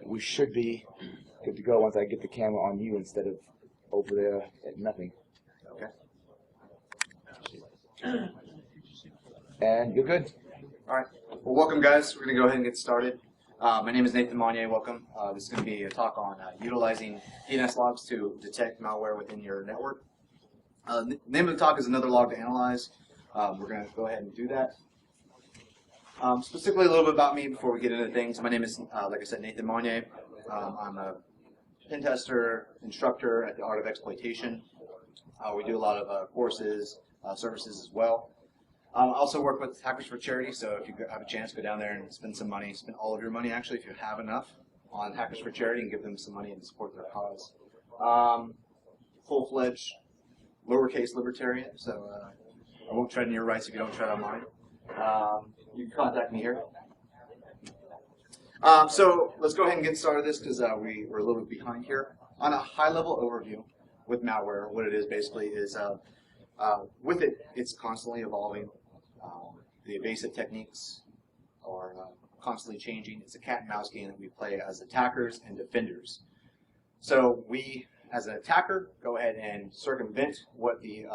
we should be good to go once I get the camera on you instead of over there at nothing. Okay. And you're good. All right. Well, welcome, guys. We're going to go ahead and get started. My name is Nathan Monnier. Welcome. This is going to be a talk on utilizing DNS logs to detect malware within your network. The name of the talk is Another Log to Analyze. We're going to go ahead and do that. Specifically, a little bit about me before we get into things. My name is, like I said, Nathan Monnier. I'm a pen tester, instructor at the Art of Exploitation. We do a lot of courses, services as well. I also work with Hackers for Charity, so if you have a chance, go down there and spend some money, spend all of your money actually, if you have enough, on Hackers for Charity and give them some money and support their cause. Full-fledged, lowercase libertarian, so I won't tread on your rights if you don't tread on mine. You can contact me here. So let's go ahead and get started with this because we're a little bit behind here. On a high-level overview with malware, what it is basically is with it, it's constantly evolving. The evasive techniques are constantly changing. It's a cat and mouse game that we play as attackers and defenders. So we, as an attacker, go ahead and circumvent what the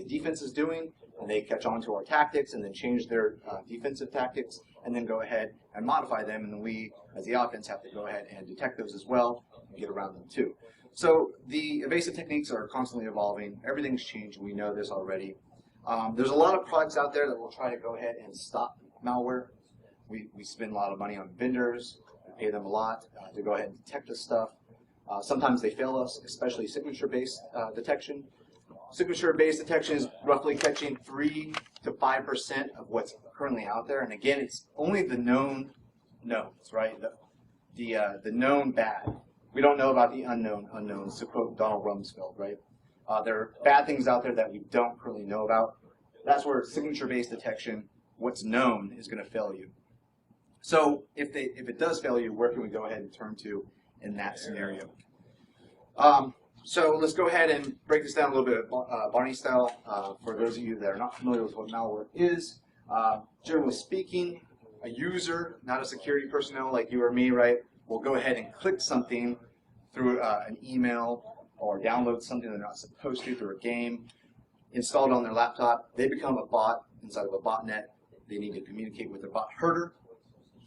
defense is doing, and they catch on to our tactics and then change their defensive tactics, and then go ahead and modify them, and then we, as the offense, have to go ahead and detect those as well and get around them too. So the evasive techniques are constantly evolving. Everything's changed. We know this already. There's a lot of products out there that will try to go ahead and stop malware. We spend a lot of money on vendors. We pay them a lot to go ahead and detect this stuff. Sometimes they fail us, especially signature-based detection. Signature-based detection is roughly catching 3 to 5% of what's currently out there. And again, it's only the known knowns, right? The known bad. We don't know about the unknown unknowns, to quote Donald Rumsfeld, right? There are bad things out there that we don't currently know about. That's where signature-based detection, what's known, is going to fail you. So if it does fail you, where can we go ahead and turn to in that scenario? So let's go ahead and break this down a little bit Barney style. For those of you that are not familiar with what malware is, generally speaking, a user, not a security personnel like you or me, right, will go ahead and click something through an email or download something they're not supposed to through a game, install it on their laptop. They become a bot inside of a botnet. They need to communicate with their bot herder,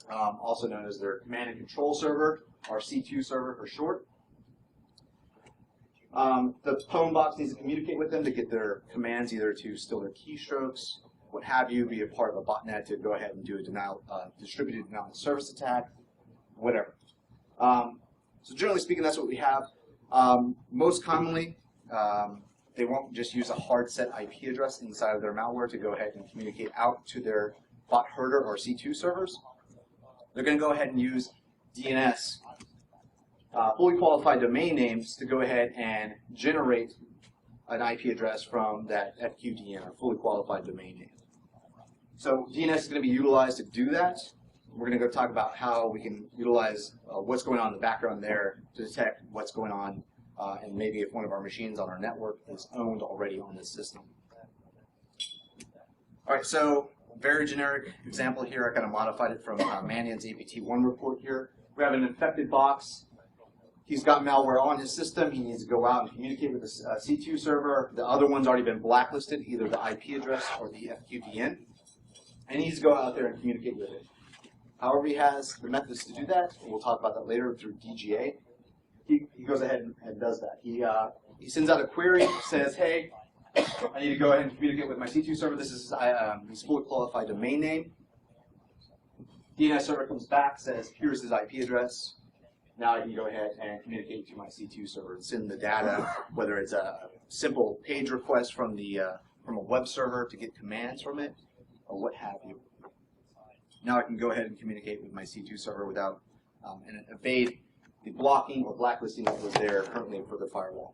also known as their command and control server, or C2 server for short. The phone box needs to communicate with them to get their commands, either to steal their keystrokes, what have you, be a part of a botnet to go ahead and do a distributed denial of service attack, whatever. So generally speaking, that's what we have. Most commonly, they won't just use a hard set IP address inside of their malware to go ahead and communicate out to their bot herder or C2 servers. They're going to go ahead and use DNS, fully qualified domain names, to go ahead and generate an IP address from that FQDN, or fully qualified domain name. So DNS is going to be utilized to do that. We're going to go talk about how we can utilize what's going on in the background there to detect what's going on, and maybe if one of our machines on our network is owned already on this system. All right, so very generic example here. I kind of modified it from Manion's APT1 report here. We have an infected box. He's got malware on his system. He needs to go out and communicate with the C2 server. The other one's already been blacklisted, either the IP address or the FQDN. And he needs to go out there and communicate with it. However, he has the methods to do that, and we'll talk about that later through DGA. He goes ahead and does that. He sends out a query, says, hey, I need to go ahead and communicate with my C2 server. This is his fully qualified domain name. DNS server comes back, says, here's his IP address. Now I can go ahead and communicate to my C2 server and send the data, whether it's a simple page request from a web server to get commands from it, or what have you. Now I can go ahead and communicate with my C2 server without and evade the blocking or blacklisting that was there currently for the firewall.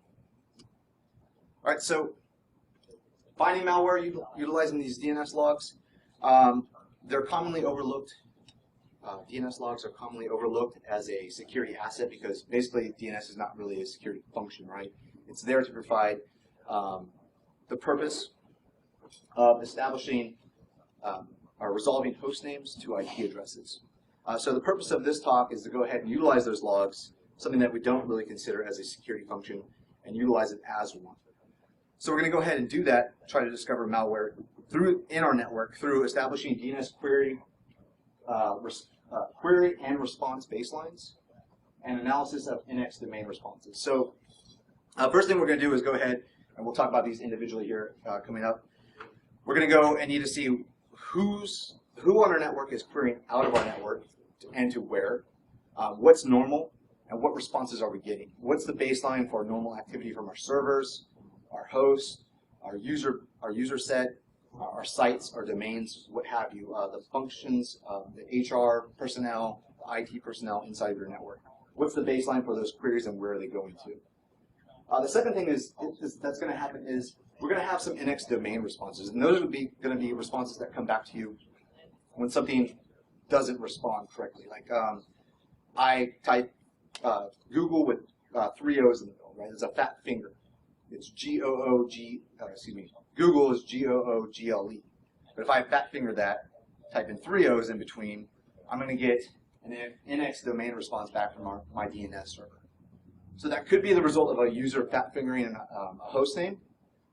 All right, so finding malware utilizing these DNS logs, they're commonly overlooked. DNS logs are commonly overlooked as a security asset because basically DNS is not really a security function, right? It's there to provide the purpose of establishing or resolving host names to IP addresses. So the purpose of this talk is to go ahead and utilize those logs, something that we don't really consider as a security function, and utilize it as one. So we're going to go ahead and do that, try to discover malware in our network through establishing DNS query and response baselines and analysis of NX domain responses. So first thing we're going to do is go ahead, and we'll talk about these individually here coming up. We're going to go and need to see who on our network is querying out of our network and to where, what's normal, and what responses are we getting. What's the baseline for normal activity from our servers, our hosts, our user set, our sites, our domains, what have you, the functions, the HR personnel, the IT personnel inside of your network. What's the baseline for those queries and where are they going to? The second thing that's going to happen is we're going to have some NX domain responses, and those are going to be responses that come back to you when something doesn't respond correctly. Like I type Google with 3 O's in the middle, right? It's a fat finger. It's Google is Google. But if I fat finger that, type in 3 O's in between, I'm going to get an NX domain response back from my DNS server. So that could be the result of a user fat fingering a host name,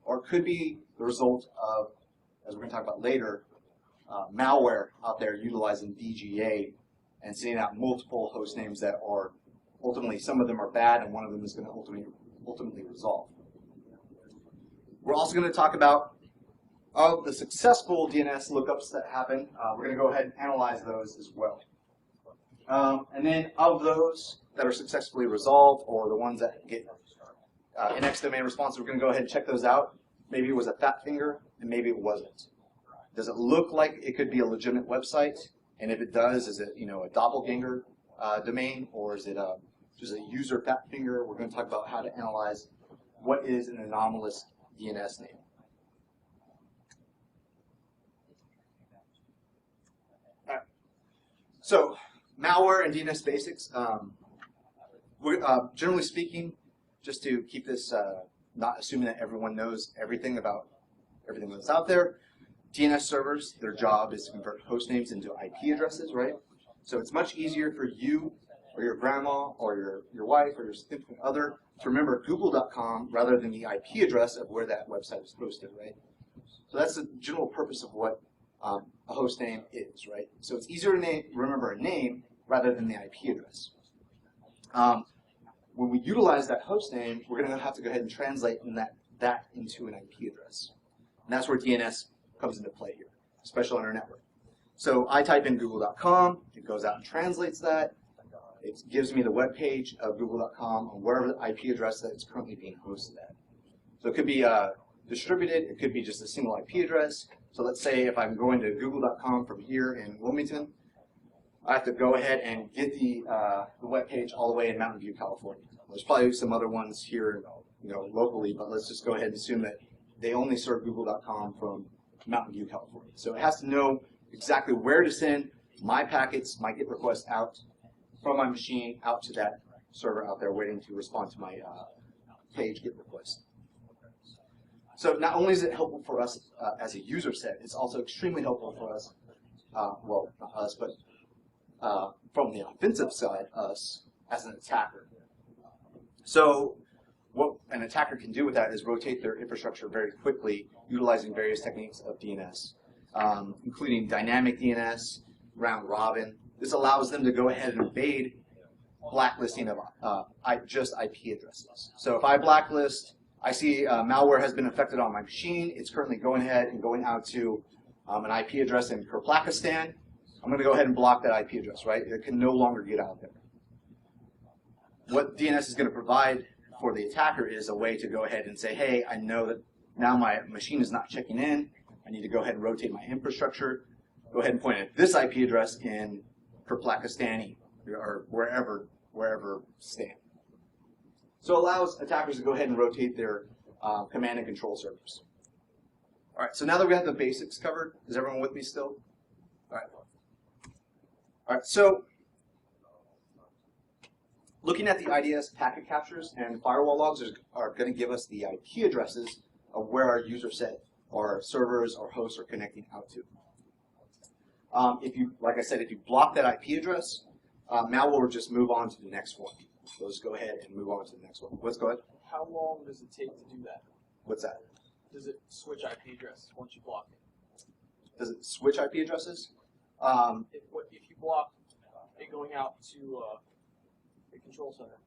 or it could be the result of, as we're going to talk about later, malware out there utilizing DGA and sending out multiple host names that are ultimately, some of them are bad and one of them is going to ultimately resolve. We're also going to talk about of the successful DNS lookups that happen. We're going to go ahead and analyze those as well. And then of those that are successfully resolved, or the ones that get NX domain responses, we're going to go ahead and check those out. Maybe it was a fat finger, and maybe it wasn't. Does it look like it could be a legitimate website? And if it does, is it a doppelganger domain, or is it just a user fat finger? We're going to talk about how to analyze what is an anomalous DNS name. All right. So malware and DNS basics. Generally speaking, just to keep this not assuming that everyone knows everything about everything that's out there, DNS servers, their job is to convert host names into IP addresses, right? So it's much easier for you or your grandma or your wife or your significant other to remember google.com rather than the IP address of where that website is hosted, right? So that's the general purpose of what a host name is, right? So it's easier to remember a name rather than the IP address. When we utilize that host name, we're going to have to go ahead and translate that into an IP address. And that's where DNS comes into play here, especially on our network. So I type in google.com, it goes out and translates that. It gives me the web page of google.com on wherever the IP address that it's currently being hosted at. So it could be distributed, it could be just a single IP address. So let's say if I'm going to google.com from here in Wilmington, I have to go ahead and get the web page all the way in Mountain View, California. There's probably some other ones here, locally, but let's just go ahead and assume that they only serve google.com from Mountain View, California. So it has to know exactly where to send my packets, my GET requests out from my machine out to that server out there waiting to respond to my page GET request. So not only is it helpful for us as a user set, it's also extremely helpful for us, well, not us, but from the offensive side, us as an attacker. So what an attacker can do with that is rotate their infrastructure very quickly, utilizing various techniques of DNS, including dynamic DNS, round robin. This allows them to go ahead and evade blacklisting of just IP addresses. So if I blacklist, I see malware has been affected on my machine, it's currently going ahead and going out to an IP address in Kyrgyzstan, I'm going to go ahead and block that IP address, right? It can no longer get out there. What DNS is going to provide for the attacker is a way to go ahead and say, hey, I know that now my machine is not checking in. I need to go ahead and rotate my infrastructure. Go ahead and point at this IP address in Kyrgyzstan or wherever stand. So it allows attackers to go ahead and rotate their command and control servers. All right, so now that we have the basics covered, is everyone with me still? All right. All right, so looking at the IDS packet captures and firewall logs are going to give us the IP addresses of where our user set or servers or hosts are connecting out to. If you, like I said, if you block that IP address, malware will just move on to the next one. So just go ahead and move on to the next one. Let's go ahead. How long does it take to do that? What's that? Does it switch IP address once you block it? Does it switch IP addresses? If you block it going out to the control center?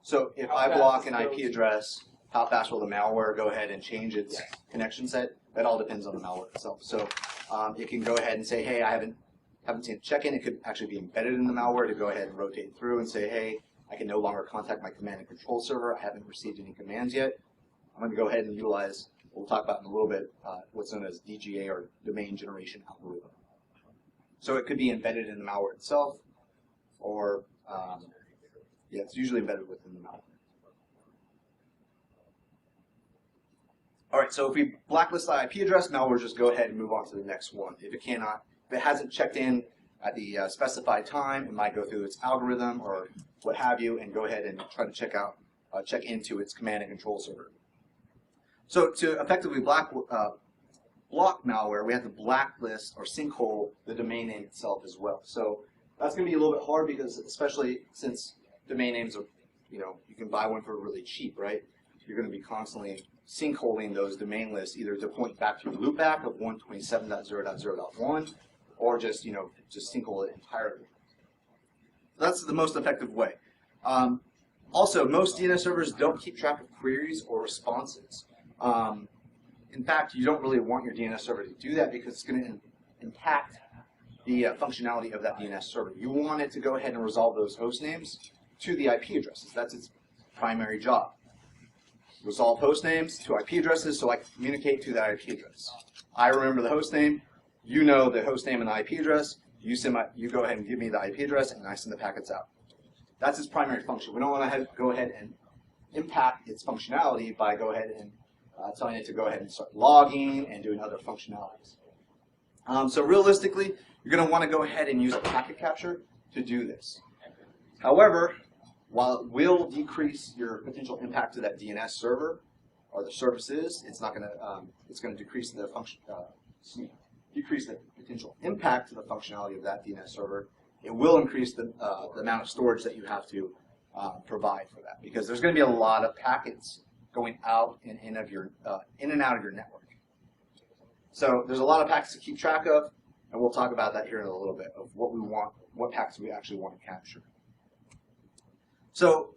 So if How I fast block does an it go IP to- address, how fast will the malware go ahead and change its Yes. connection set? That all depends on the malware itself. So it can go ahead and say, hey, I haven't seen a check-in. It could actually be embedded in the malware to go ahead and rotate through and say, hey, I can no longer contact my command and control server. I haven't received any commands yet. I'm going to go ahead and utilize, we'll talk about in a little bit, what's known as DGA or domain generation algorithm. So it could be embedded in the malware itself, or yeah, it's usually embedded within the malware. All right, so if we blacklist the IP address, malware will just go ahead and move on to the next one. If it hasn't checked in at the specified time, it might go through its algorithm or what have you, and go ahead and try to check into its command and control server. So to effectively block malware, we have to blacklist or sinkhole the domain name itself as well. So that's going to be a little bit hard because, especially since domain names are, you can buy one for really cheap, right? You're going to be constantly sinkholing those domain lists, either to point back to your loopback of 127.0.0.1, or just just sinkhole it entirely. That's the most effective way. Also, most DNS servers don't keep track of queries or responses. In fact, you don't really want your DNS server to do that because it's going to impact the functionality of that DNS server. You want it to go ahead and resolve those host names to the IP addresses. That's its primary job. Resolve host names to IP addresses so I can communicate to that IP address. I remember the host name, you know the host name and the IP address, you go ahead and give me the IP address and I send the packets out. That's its primary function. We don't want to go ahead and impact its functionality by go ahead and telling it to go ahead and start logging and doing other functionalities. So realistically, you're going to want to go ahead and use a packet capture to do this. However, while it will decrease your potential impact to that DNS server or the services, it's not going to. It's going to decrease the decrease the potential impact to the functionality of that DNS server. It will increase the amount of storage that you have to provide for that, because there's going to be a lot of packets going out and in and out of your network. So there's a lot of packets to keep track of, and we'll talk about that here in a little bit of what we want, what packets we actually want to capture. So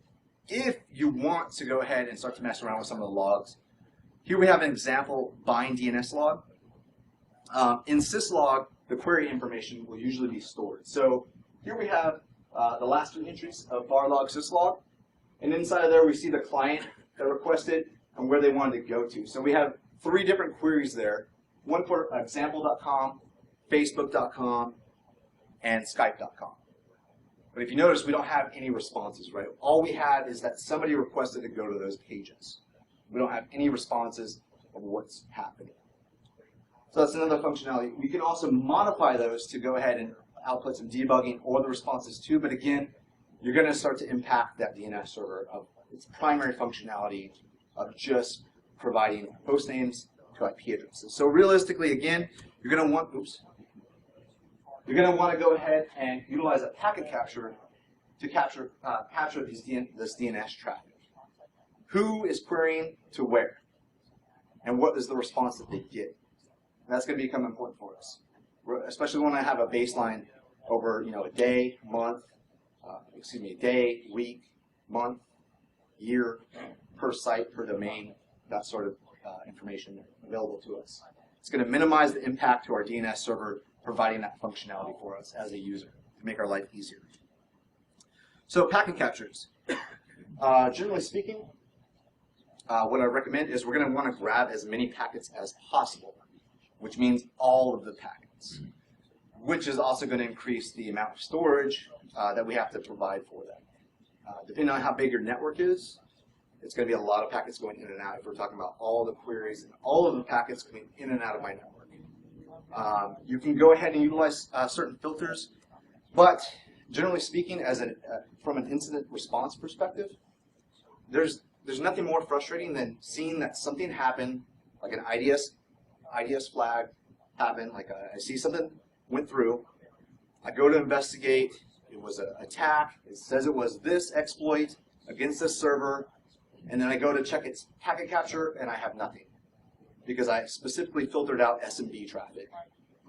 if you want to go ahead and start to mess around with some of the logs, here we have an example bind DNS log. In syslog, the query information will usually be stored. So here we have the last 3 entries of var log syslog, and inside of there we see the client that requested and where they wanted to go to. So we have 3 different queries there, one for example.com, facebook.com, and skype.com. But if you notice, we don't have any responses, right? All we have is that somebody requested to go to those pages. We don't have any responses of what's happening. So that's another functionality. We can also modify those to go ahead and output some debugging or the responses too, but again, you're going to start to impact that DNS server of its primary functionality of just providing host names to IP addresses. So realistically, again, you're going to want, to go ahead and utilize a packet capture to capture this DNS traffic. Who is querying to where? And what is the response that they get? And that's going to become important for us, especially when I have a baseline over a day, month, day, week, month, year, per site, per domain, that sort of information available to us. It's going to minimize the impact to our DNS server, providing that functionality for us as a user to make our life easier. So packet captures. Generally speaking, what I recommend is we're going to want to grab as many packets as possible, which means all of the packets, which is also going to increase the amount of storage that we have to provide for them. Depending on how big your network is, it's going to be a lot of packets going in and out if we're talking about all the queries and all of the packets coming in and out of my network. You can go ahead and utilize certain filters, but generally speaking, from an incident response perspective, there's nothing more frustrating than seeing that something happened, like an IDS flag happened, like I see something went through. I go to investigate. It was an attack. It says it was this exploit against this server. And then I go to check its packet capture, and I have nothing. Because I specifically filtered out SMB traffic.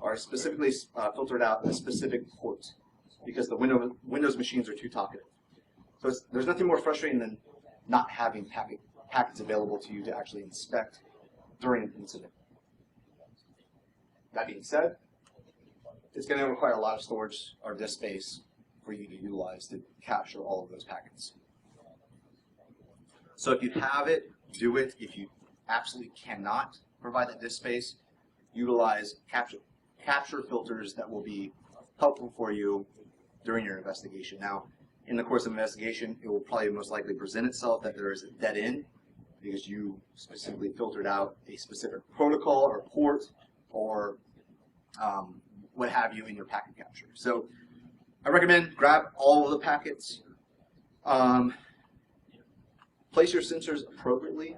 Or specifically filtered out a specific port. Because the Windows machines are too talkative. So there's nothing more frustrating than not having packets available to you to actually inspect during an incident. That being said, it's going to require a lot of storage or disk space for you to utilize to capture all of those packets. So if you have it, do it. If you absolutely cannot provide that disk space, utilize capture filters that will be helpful for you during your investigation. Now, in the course of investigation, it will probably most likely present itself that there is a dead end because you specifically filtered out a specific protocol or port or what have you in your packet capture. So I recommend grab all of the packets, place your sensors appropriately,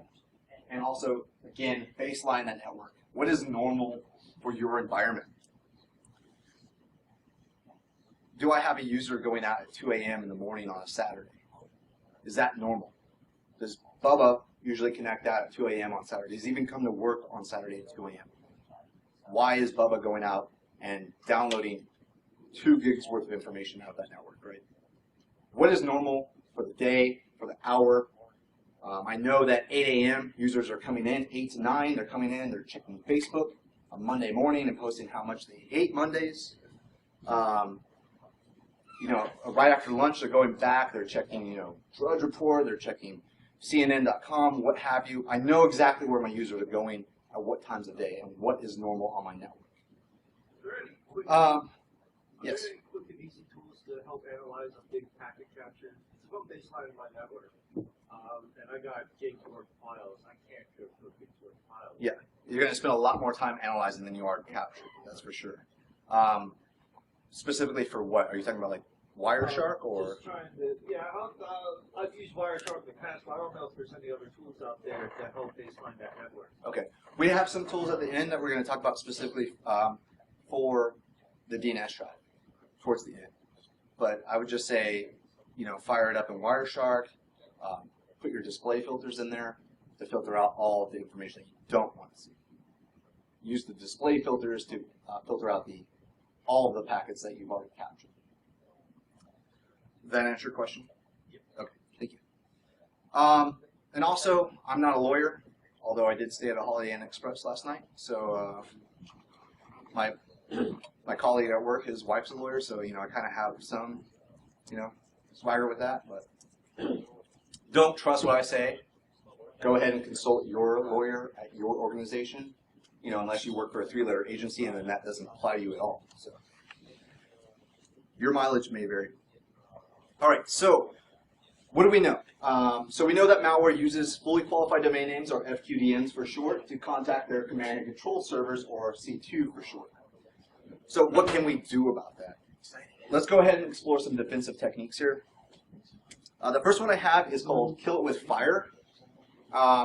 and also, again, baseline that network. What is normal for your environment? Do I have a user going out at 2 a.m. in the morning on a Saturday? Is that normal? Does Bubba usually connect out at 2 a.m. on Saturdays, even come to work on Saturday at 2 a.m.? Why is Bubba going out and downloading 2 gigs worth of information out of that network, right? What is normal for the day, for the hour? I know that 8 a.m. users are coming in, 8 to 9, they're coming in, they're checking Facebook on Monday morning and posting how much they ate Mondays. Right after lunch, they're going back, they're checking, Drudge Report, they're checking CNN.com, what have you. I know exactly where my users are going at what times of day and what is normal on my network. Yes. Are there any quick and easy tools to help analyze a big packet capture? It's about baseline in my network, and I got gigs worth of files. I can't go through gigs worth of files. Yeah, you're going to spend a lot more time analyzing than you are capturing, that's for sure. Specifically for what? Are you talking about like Wireshark or? Just trying to, I've used Wireshark in the past, but I don't know if there's any other tools out there to help baseline that network. Okay, we have some tools at the end that we're going to talk about specifically for the DNS traffic towards the end. But I would just say, fire it up in Wireshark, put your display filters in there to filter out all of the information that you don't want to see. Use the display filters to filter out all of the packets that you've already captured. Does that answer your question? Yep. Okay, thank you. And also, I'm not a lawyer, although I did stay at a Holiday Inn Express last night. So my colleague at work, his wife's a lawyer, so I kind of have some, swagger with that. But don't trust what I say. Go ahead and consult your lawyer at your organization, unless you work for a 3-letter agency, and then that doesn't apply to you at all. So your mileage may vary. All right, so what do we know? So we know that malware uses fully qualified domain names, or FQDNs for short, to contact their command and control servers, or C2 for short. So what can we do about that? Let's go ahead and explore some defensive techniques here. The first one I have is called Kill It With Fire.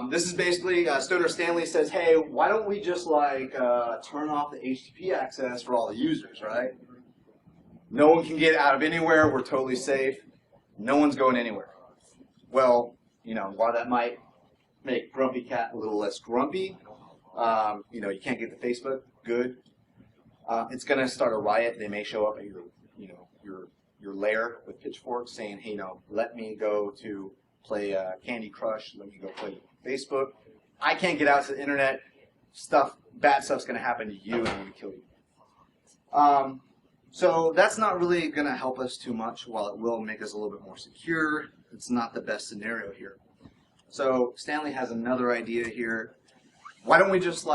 This is basically, Stoner Stanley says, hey, why don't we just turn off the HTTP access for all the users, right? No one can get out of anywhere, we're totally safe, no one's going anywhere. Well, while that might make Grumpy Cat a little less grumpy, you can't get to Facebook, good. It's going to start a riot. They may show up at your lair with pitchforks saying, hey, let me go to play Candy Crush, let me go play Facebook. I can't get out to the internet. Bad stuff's going to happen to you and I'm going to kill you. So that's not really going to help us too much. While it will make us a little bit more secure, it's not the best scenario here. So Stanley has another idea here. Why don't we just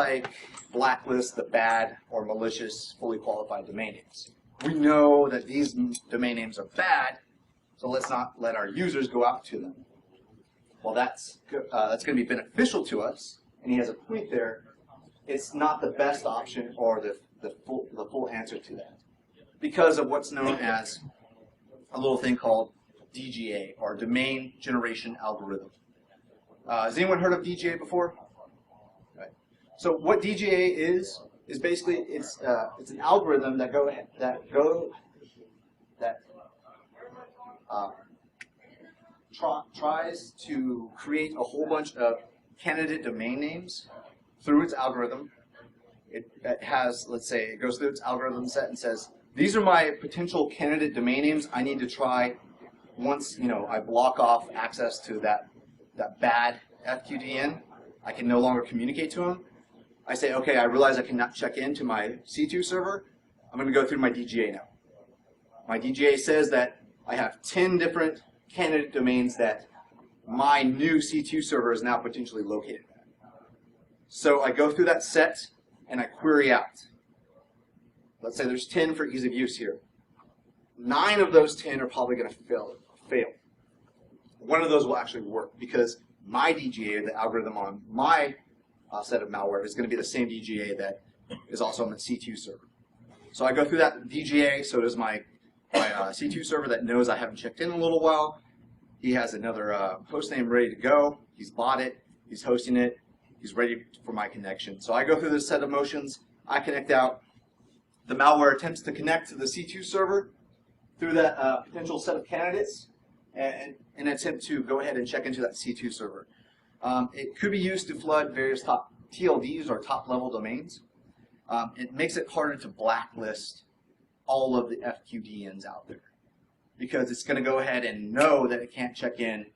blacklist the bad or malicious fully qualified domain names? We know that these domain names are bad, so let's not let our users go out to them. Well, that's going to be beneficial to us, and he has a point there. It's not the best option or the full answer to that, because of what's known as a little thing called DGA, or Domain Generation Algorithm. Has anyone heard of DGA before? Right. So what DGA is is basically it's an algorithm that tries to create a whole bunch of candidate domain names through its algorithm. It has, let's say, it goes through its algorithm set and says, these are my potential candidate domain names I need to try once, I block off access to that bad FQDN. I can no longer communicate to them. I say, okay, I realize I cannot check into my C2 server. I'm going to go through my DGA now. My DGA says that I have 10 different candidate domains that my new C2 server is now potentially located at. So I go through that set and I query out. Let's say there's 10 for ease of use here. 9 of those 10 are probably going to fail. One of those will actually work because my DGA, the algorithm on my set of malware, is going to be the same DGA that is also on the C2 server. So I go through that DGA, so does my C2 server that knows I haven't checked in a little while. He has another host name ready to go. He's bought it. He's hosting it. He's ready for my connection. So I go through this set of motions. I connect out. The malware attempts to connect to the C2 server through that potential set of candidates and attempt to go ahead and check into that C2 server. It could be used to flood various top TLDs or top-level domains. It makes it harder to blacklist all of the FQDNs out there because it's going to go ahead and know that it can't check in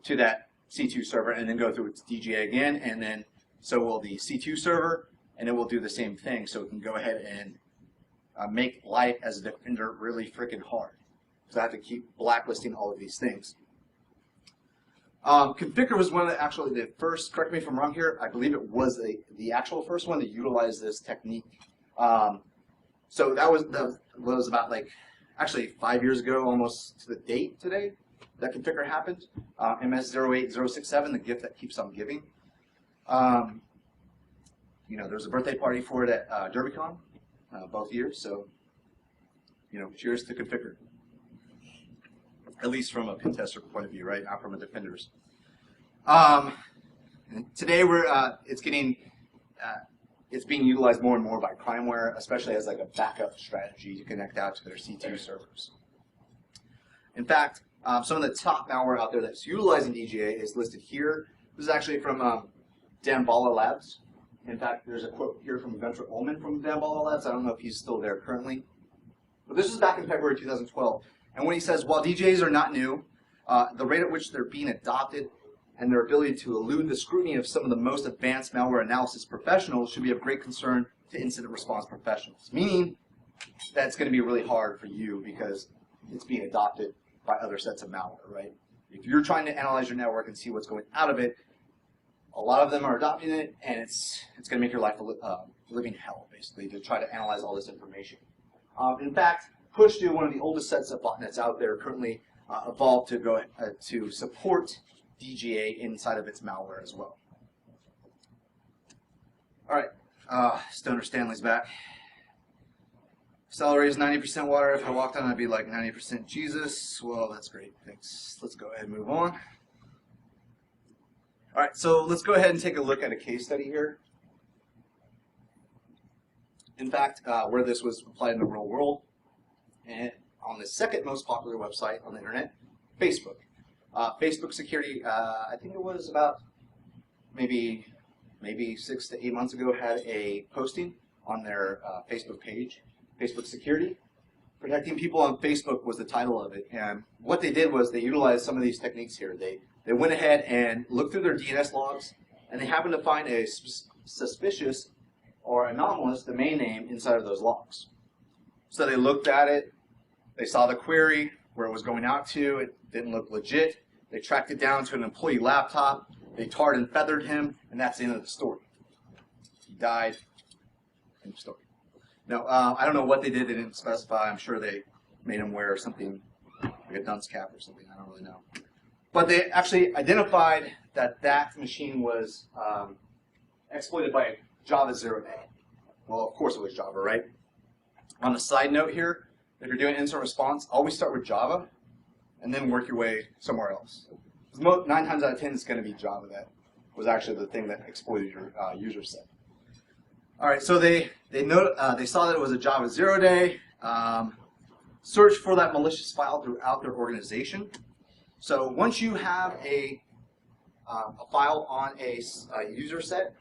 to that C2 server and then go through its DGA again, and then so will the C2 server, and it will do the same thing. So it can go ahead and make life as a defender really freaking hard. So I have to keep blacklisting all of these things. Configure was one of the first, correct me if I'm wrong here, I believe it was the actual first one to utilize this technique. So that was about actually 5 years ago, almost to the date today, that configure happened. MS08067, the gift that keeps on giving. There was a birthday party for it at DerbyCon both years, so cheers to configure. At least from a pen tester point of view, right? Not from a defender's. Today it's being utilized more and more by crimeware, especially as like a backup strategy to connect out to their C2 servers. In fact, some of the top malware out there that's utilizing DGA is listed here. This is actually from Damballa Labs. In fact, there's a quote here from Gunter Ullman from Damballa Labs. I don't know if he's still there currently. But this is back in February 2012. And when he says, while DGAs are not new, the rate at which they're being adopted and their ability to elude the scrutiny of some of the most advanced malware analysis professionals should be of great concern to incident response professionals. Meaning that it's going to be really hard for you because it's being adopted by other sets of malware, right? If you're trying to analyze your network and see what's going out of it, a lot of them are adopting it, and it's going to make your life a living hell, basically, to try to analyze all this information. In fact, PushDo, one of the oldest sets of botnets out there, currently evolved to go to support DGA inside of its malware as well. All right, Stoner Stanley's back. Celery is 90% water. If I walked on, I'd be like 90% Jesus. Well, that's great. Thanks. Let's go ahead and move on. All right, so let's go ahead and take a look at a case study here. In fact, where this was applied in the real world, and on the second most popular website on the internet, Facebook. Facebook security, I think it was about maybe 6 to 8 months ago, had a posting on their Facebook page. Facebook security. Protecting people on Facebook was the title of it. And what they did was they utilized some of these techniques here. They went ahead and looked through their DNS logs, and they happened to find a suspicious or anomalous domain name inside of those logs. So they looked at it, they saw the query, where it was going out to, it didn't look legit. They tracked it down to an employee laptop, they tarred and feathered him, and that's the end of the story. He died, end of story. No, I don't know what they did, they didn't specify. I'm sure they made him wear something like a dunce cap or something, I don't really know. But they actually identified that that machine was exploited by Java 0-day. Well, of course it was Java, right? On a side note here, if you're doing incident response, always start with Java and then work your way somewhere else. 9 times out of 10 it's going to be Java that was actually the thing that exploited your user set. All right, so they saw that it was a Java 0 day. Search for that malicious file throughout their organization. So once you have a file on a user set,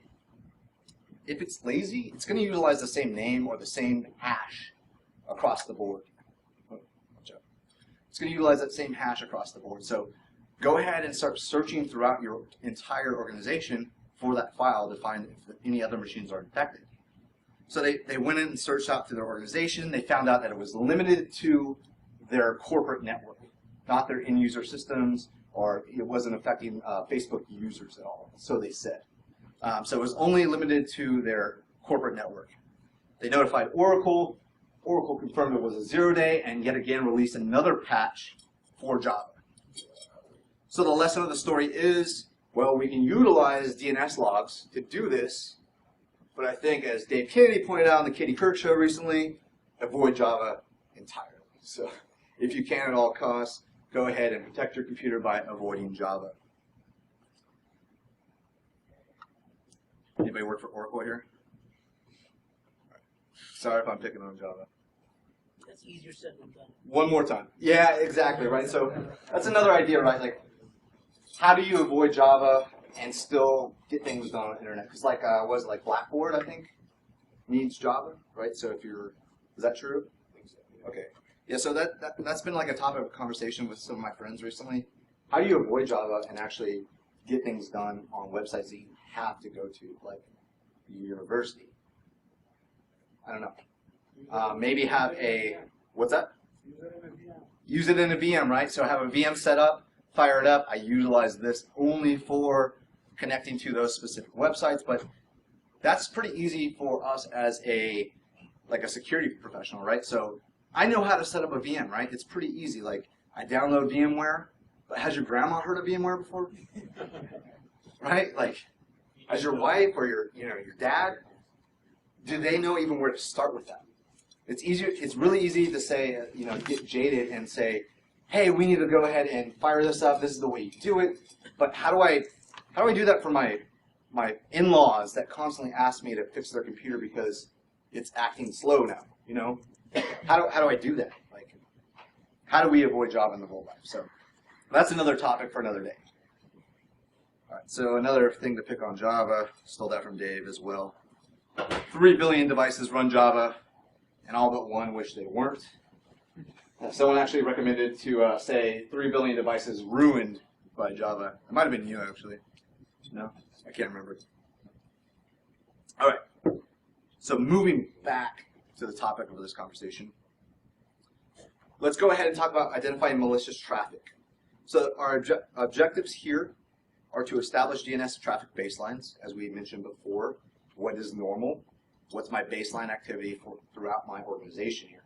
if it's lazy, it's going to utilize the same name or the same hash across the board. It's going to utilize that same hash across the board. So go ahead and start searching throughout your entire organization for that file to find if any other machines are infected. So they went in and searched out through their organization. They found out that it was limited to their corporate network, not their end-user systems, or it wasn't affecting Facebook users at all, so they said. So it was only limited to their corporate network. They notified Oracle. Oracle confirmed it was a 0 day and yet again released another patch for Java. So the lesson of the story is, well, we can utilize DNS logs to do this, but I think, as Dave Kennedy pointed out on the Katie Kirk show recently, avoid Java entirely. So if you can at all costs, go ahead and protect your computer by avoiding Java. Anybody work for Oracle here? Sorry if I'm picking on Java. That's easier said than done. One more time. Yeah, exactly, right? So that's another idea, right? Like, how do you avoid Java and still get things done on the internet? Because was it like Blackboard, I think, needs Java, right? So if you're, is that true? Okay. Yeah, so that's been like a topic of conversation with some of my friends recently. How do you avoid Java and actually get things done on websites that you have to go to, like university? I don't know. Maybe have a, what's that? Use it in a VM, right? So have a VM set up, fire it up. I utilize this only for connecting to those specific websites, but that's pretty easy for us as a security professional, right? So I know how to set up a VM, right? It's pretty easy. Like, I download VMware, but has your grandma heard of VMware before? Right? Like, has your wife or your dad, do they know even where to start with that? It's easier. It's really easy to say, get jaded and say, hey, we need to go ahead and fire this up. This is the way you do it. But how do I do that for my in-laws that constantly ask me to fix their computer because it's acting slow now? How do I do that? Like, how do we avoid Java in the whole life? So that's another topic for another day. All right. So another thing to pick on Java. Stole that from Dave as well. 3 billion devices run Java, and all but one wish they weren't. Someone actually recommended to say 3 billion devices ruined by Java. It might have been you, actually. No? I can't remember. All right. So moving back to the topic of this conversation, let's go ahead and talk about identifying malicious traffic. So our objectives here are to establish DNS traffic baselines, as we mentioned before. What is normal? What's my baseline activity throughout my organization here?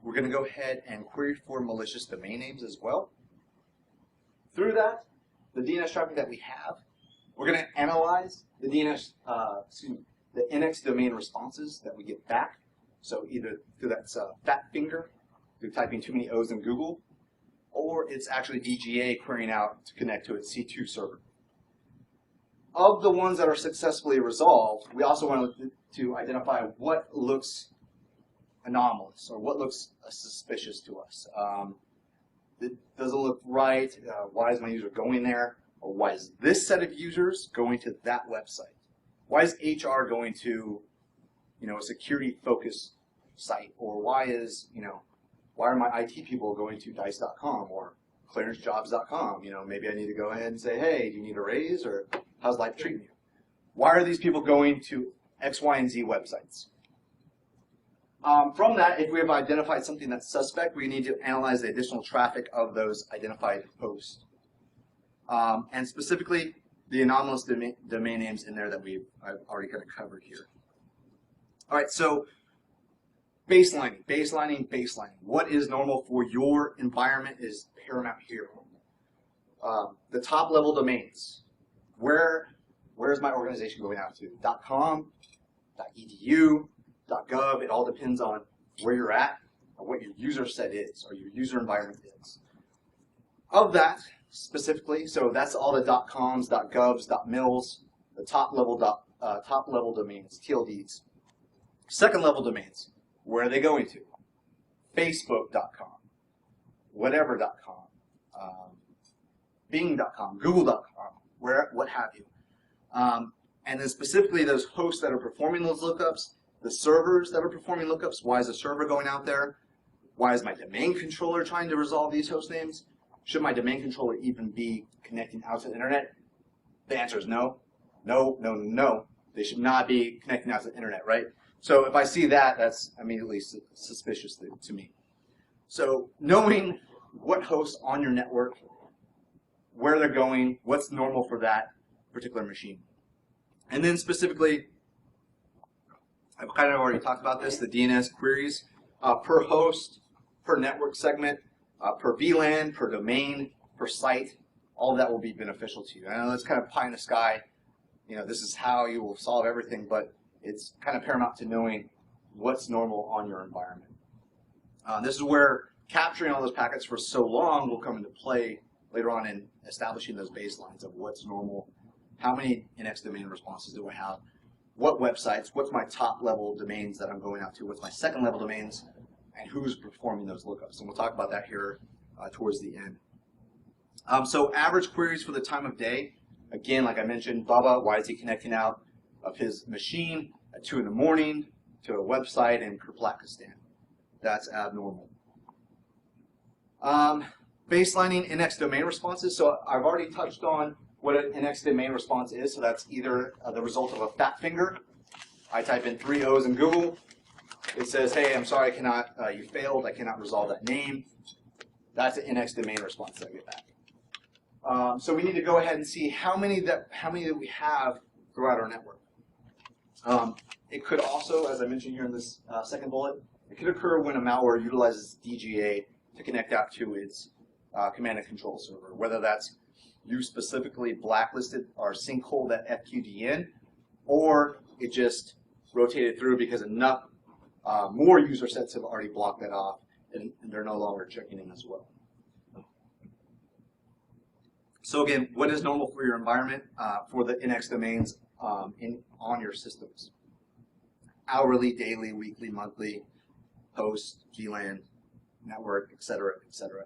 We're going to go ahead and query for malicious domain names as well. Through that, the DNS traffic that we have, we're going to analyze the the NX domain responses that we get back. So either through that fat finger, through typing too many O's in Google, or it's actually DGA querying out to connect to its C2 server. Of the ones that are successfully resolved, we also want to identify what looks anomalous or what looks suspicious to us. It doesn't look right. Why is my user going there? Or why is this set of users going to that website? Why is HR going to, a security-focused site? Or why are my IT people going to dice.com or clearancejobs.com? Maybe I need to go ahead and say, hey, do you need a raise, or how's life treating you? Why are these people going to X, Y, and Z websites? From that, if we have identified something that's suspect, we need to analyze the additional traffic of those identified hosts. And specifically, the anomalous domain names in there that I've already kind of covered here. All right, so baselining. What is normal for your environment is paramount here. The top level domains. Where is my organization going out to? .com, .edu, .gov. It all depends on where you're at or what your user set is or your user environment is. Of that specifically, so that's all the .coms, .govs, .mils. The top level top level domains, TLDs. Second level domains, where are they going to? Facebook.com, whatever.com, Bing.com, Google.com, what have you. And then specifically those hosts that are performing those lookups, the servers that are performing lookups. Why is the server going out there? Why is my domain controller trying to resolve these host names? Should my domain controller even be connecting out to the internet? The answer is no. No, no, no. They should not be connecting out to the internet, right? So if I see that, that's immediately suspicious to me. So knowing what hosts on your network, where they're going, what's normal for that particular machine. And then specifically, I've kind of already talked about this, the DNS queries per host, per network segment, per VLAN, per domain, per site. All of that will be beneficial to you. I know that's kind of pie in the sky. You know, this is how you will solve everything, but it's kind of paramount to knowing what's normal on your environment. This is where capturing all those packets for so long will come into play later on in establishing those baselines of what's normal, how many NX domain responses do I have, what websites, what's my top level domains that I'm going out to, what's my second level domains, and who's performing those lookups. And we'll talk about that here towards the end. So average queries for the time of day. Again, like I mentioned, Bubba, why is he connecting out of his machine at 2 in the morning to a website in Kyrgyzstan? That's abnormal. Baselining NX domain responses. So I've already touched on what an NX domain response is. So that's either the result of a fat finger. I type in 3 O's in Google. It says, hey, I'm sorry, I cannot, you failed. I cannot resolve that name. That's an NX domain response that I get back. So we need to go ahead and see how many that we have throughout our network. It could also, as I mentioned here in this second bullet, it could occur when a malware utilizes DGA to connect out to its command and control server, whether that's you specifically blacklisted or sinkholed that FQDN, or it just rotated through because enough more user sets have already blocked that off, and they're no longer checking in as well. So again, what is normal for your environment for the NX domains on your systems? Hourly, daily, weekly, monthly, host, VLAN, network, etc., etc.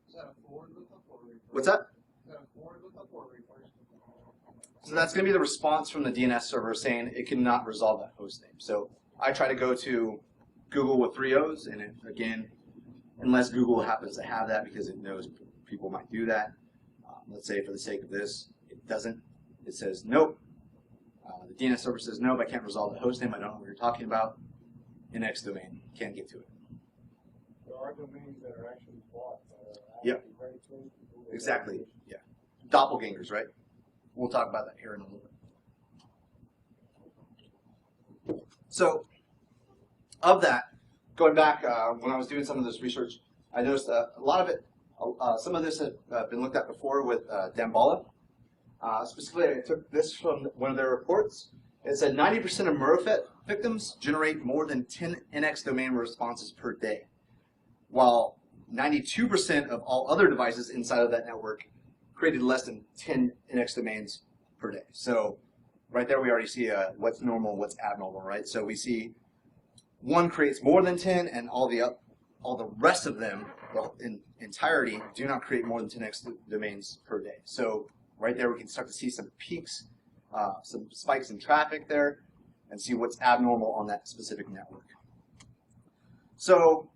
Is that a forward lookup or reverse? What's that? Is that a forward lookup or reverse? So that's going to be the response from the DNS server saying it cannot resolve that host name. So I try to go to Google with 3 O's, and again, unless Google happens to have that because it knows people might do that. Let's say for the sake of this, it doesn't. It says nope. The DNS server says nope, I can't resolve the host name. I don't know what you're talking about. NX domain, can't get to it. There are domains that are actually bought. Yep. Exactly. Yeah. Doppelgangers, right? We'll talk about that here in a little bit. So, of that, going back when I was doing some of this research, I noticed a lot of it. Some of this had been looked at before with Damballa. Specifically, I took this from one of their reports. It said 90% of Murphet victims generate more than 10 NX domain responses per day, while 92% of all other devices inside of that network created less than 10 NX domains per day. So right there we already see what's normal, what's abnormal, right? So we see one creates more than 10, and all the rest of them, in entirety, do not create more than 10 NX domains per day. So right there we can start to see some peaks, some spikes in traffic there, and see what's abnormal on that specific network. So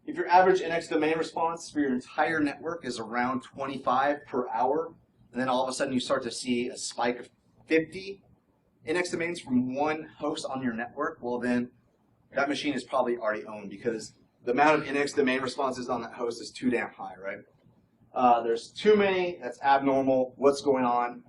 if your average NX domain response for your entire network is around 25 per hour, and then all of a sudden you start to see a spike of 50 NX domains from one host on your network, well then that machine is probably already owned, because the amount of NX domain responses on that host is too damn high, right? There's too many, that's abnormal, what's going on?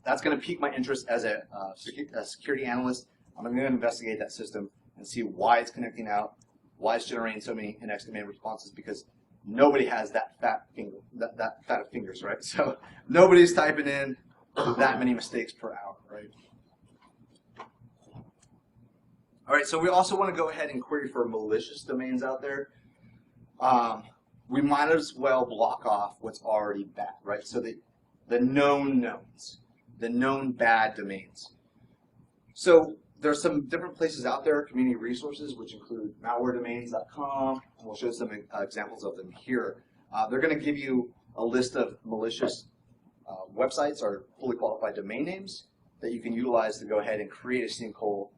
That's going to pique my interest as a security analyst. I'm going to investigate that system and see why it's connecting out, why it's generating so many NX domain responses, because nobody has that fat finger, that fat of fingers, right? So nobody's typing in that many mistakes per hour, right? All right, so we also want to go ahead and query for malicious domains out there. We might as well block off what's already bad, right? So the known knowns. the known bad domains. So there's some different places out there, community resources, which include malwaredomains.com, and we'll show some examples of them here. They're going to give you a list of malicious websites or fully qualified domain names that you can utilize to go ahead and create a sinkhole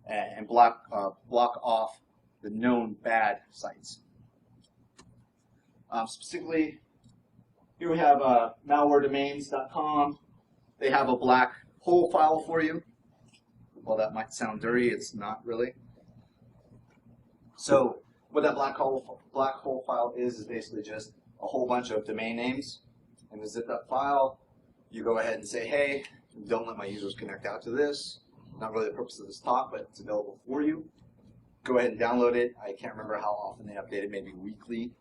and block off the known bad sites. Specifically, here we have malwaredomains.com. They have a black hole file for you. Well, that might sound dirty, it's not really. So what that black hole file is basically just a whole bunch of domain names. And to zip that file, you go ahead and say, hey, don't let my users connect out to this. Not really the purpose of this talk, but it's available for you. Go ahead and download it. I can't remember how often they update it, maybe weekly.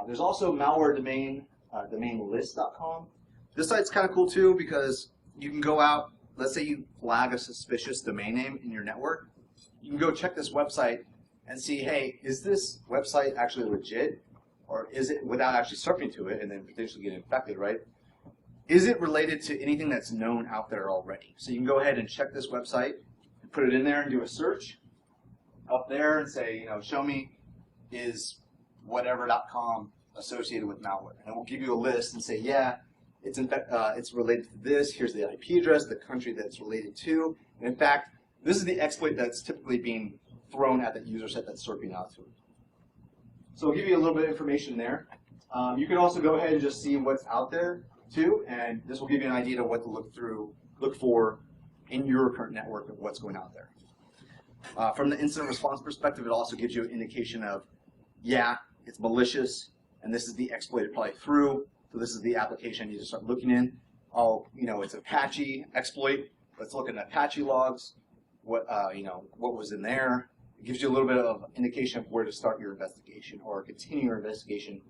There's also domainlist.com. This site's kind of cool too because you can go out, let's say you flag a suspicious domain name in your network. You can go check this website and see, hey, is this website actually legit? Or is it, without actually surfing to it and then potentially get infected, right? Is it related to anything that's known out there already? So you can go ahead and check this website, and put it in there and do a search up there and say, you know, show me is whatever.com associated with malware. And it will give you a list and say, yeah, it's related to this. Here's the IP address, the country that it's related to. And in fact, this is the exploit that's typically being thrown at that user set that's surfing out to it. So we'll give you a little bit of information there. You can also go ahead and just see what's out there too, and this will give you an idea of what to look for in your current network of what's going out there. From the incident response perspective, it also gives you an indication of, yeah, it's malicious, and this is the exploit it probably threw. So this is the application you need to start looking in. Oh, you know, it's an Apache exploit. Let's look at Apache logs. What was in there? It gives you a little bit of indication of where to start your investigation or continue your investigation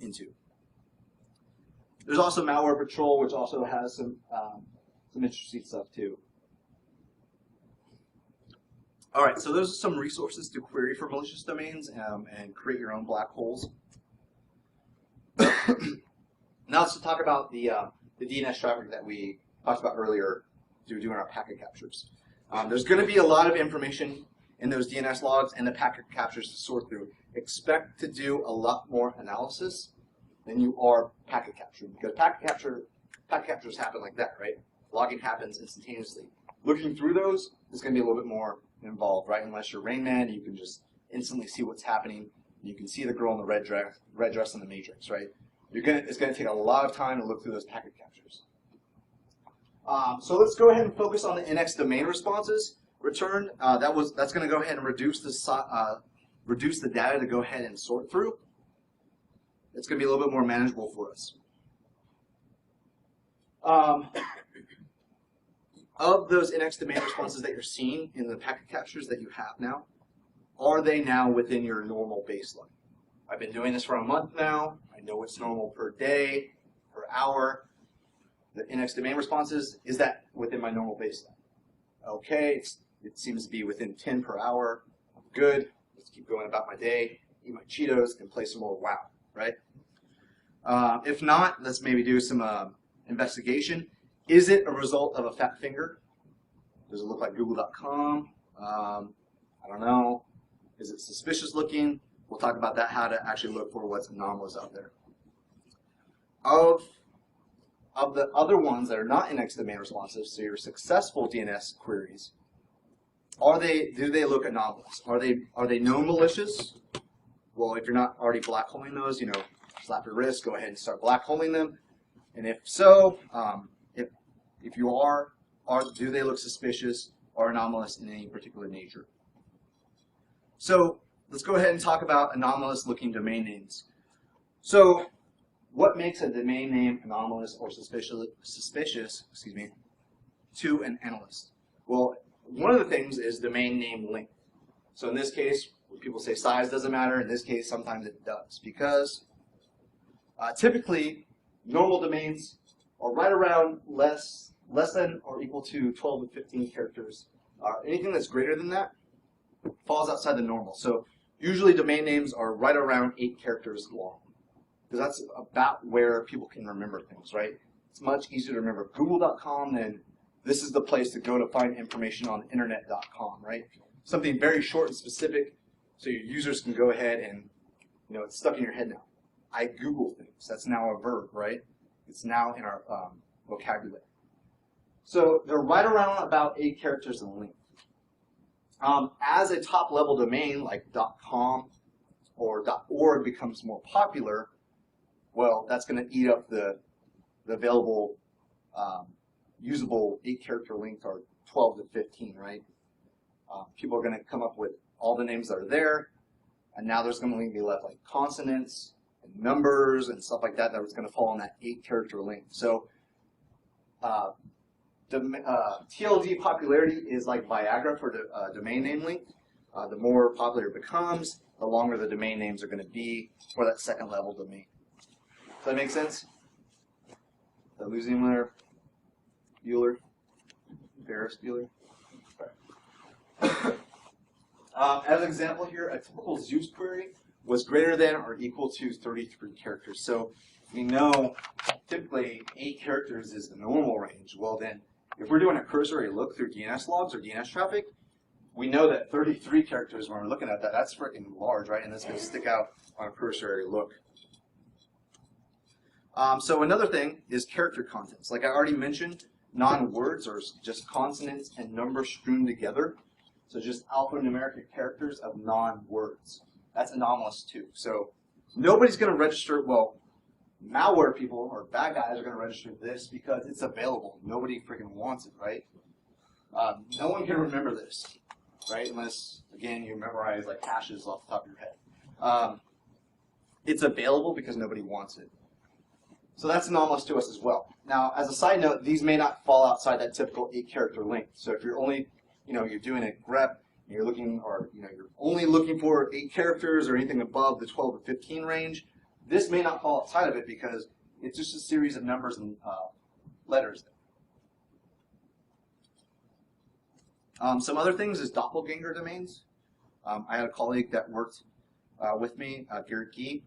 into. There's also Malware Patrol, which also has some interesting stuff too. All right, so those are some resources to query for malicious domains and create your own black holes. Now let's talk about the DNS traffic that we talked about earlier through doing our packet captures. There's going to be a lot of information in those DNS logs and the packet captures to sort through. Expect to do a lot more analysis than you are packet capturing, because packet captures happen like that, right? Logging happens instantaneously. Looking through those is going to be a little bit more involved, right? Unless you're Rain Man, you can just instantly see what's happening. You can see the girl in the red dress in the Matrix, right? It's going to take a lot of time to look through those packet captures. So let's go ahead and focus on the NX domain responses return. That's going to go ahead and reduce the data to go ahead and sort through. It's going to be a little bit more manageable for us. Of those NX domain responses that you're seeing in the packet captures that you have now, are they now within your normal baseline? I've been doing this for a month now. I know what's normal per day, per hour. The NX domain responses, is that within my normal baseline? Okay, it seems to be within 10 per hour. I'm good. Let's keep going about my day, eat my Cheetos, and play some more WoW, right? If not, let's maybe do some investigation. Is it a result of a fat finger? Does it look like google.com? I don't know. Is it suspicious looking? We'll talk about that, how to actually look for what's anomalous out there. Of the other ones that are not NX domain responsive, so your successful DNS queries, do they look anomalous? Are they known malicious? Well, if you're not already black holing those, you know, slap your wrist, go ahead and start black holing them. And if so, if you do they look suspicious or anomalous in any particular nature? So let's go ahead and talk about anomalous looking domain names. So what makes a domain name anomalous or suspicious to an analyst? Well, one of the things is domain name length. So in this case, when people say size doesn't matter, in this case sometimes it does, because typically normal domains are right around less than or equal to 12 to 15 characters. Anything that's greater than that falls outside the normal. So usually domain names are right around 8 characters long, because that's about where people can remember things, right? it's much easier to remember Google.com than this is the place to go to find information on internet.com, right? Something very short and specific so your users can go ahead and, it's stuck in your head now. I Google things. That's now a verb, right? It's now in our vocabulary. So they're right around about 8 characters in length. As a top-level domain like .com or .org becomes more popular, well, that's going to eat up the available usable 8-character length, or 12 to 15, right? People are going to come up with all the names that are there, and now there's going to be left like consonants and numbers and stuff like that that was going to fall on that 8-character length. So TLD popularity is like Viagra for the domain name length. The more popular it becomes, the longer the domain names are going to be for that second level domain. Does that make sense? Did I lose anyone there? Bueller? Ferris Bueller? As an example here, a typical Zeus query was greater than or equal to 33 characters. So we know typically 8 characters is the normal range. Well then, if we're doing a cursory look through DNS logs or DNS traffic, we know that 33 characters, when we're looking at that, that's freaking large, right? And that's going to stick out on a cursory look. So another thing is character contents. Like I already mentioned, non-words are just consonants and numbers strewn together. So just alphanumeric characters of non-words. That's anomalous too. So nobody's going to register, well, malware people or bad guys are going to register this because it's available. Nobody freaking wants it, right? No one can remember this, right? Unless, again, you memorize like hashes off the top of your head. It's available because nobody wants it. So that's anomalous to us as well. Now, as a side note, these may not fall outside that typical 8-character length. So if you're only, you're doing a grep, and you're looking, or you're only looking for 8 characters or anything above the 12 to 15 range, this may not fall outside of it because it's just a series of numbers and letters. Some other things is doppelganger domains. I had a colleague that worked with me, Garrett Gee.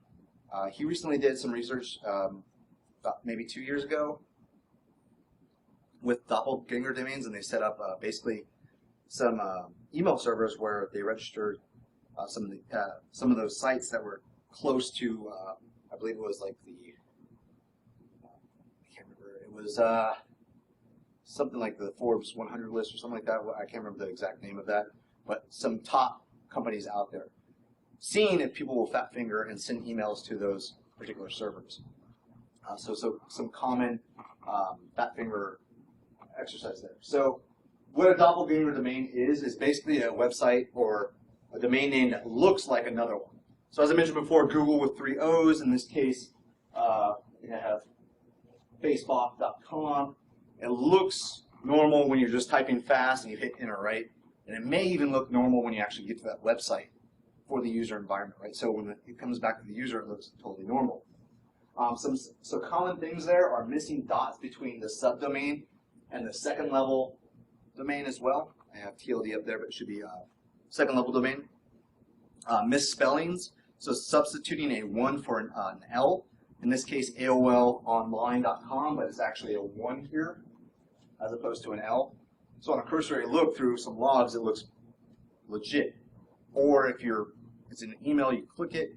He recently did some research about maybe 2 years ago with doppelganger domains, and they set up basically some email servers where they registered some of those sites that were close to, I believe it was like I can't remember, it was something like the Forbes 100 list or something like that. I can't remember the exact name of that, but some top companies out there, seeing if people will fat finger and send emails to those particular servers. So some common fat finger exercise there. So what a doppelganger domain is basically a website or a domain name that looks like another one. So as I mentioned before, Google with 3 O's. In this case, you have facebook.com. It looks normal when you're just typing fast and you hit enter, right? And it may even look normal when you actually get to that website for the user environment, right? So when it comes back to the user, it looks totally normal. So common things there are missing dots between the subdomain and the second level domain as well. I have TLD up there, but it should be second level domain. Misspellings, so substituting a 1 for an L. In this case, AOLonline.com, but it's actually a 1 here as opposed to an L. So on a cursory look through some logs, it looks legit. Or if it's an email, you click it,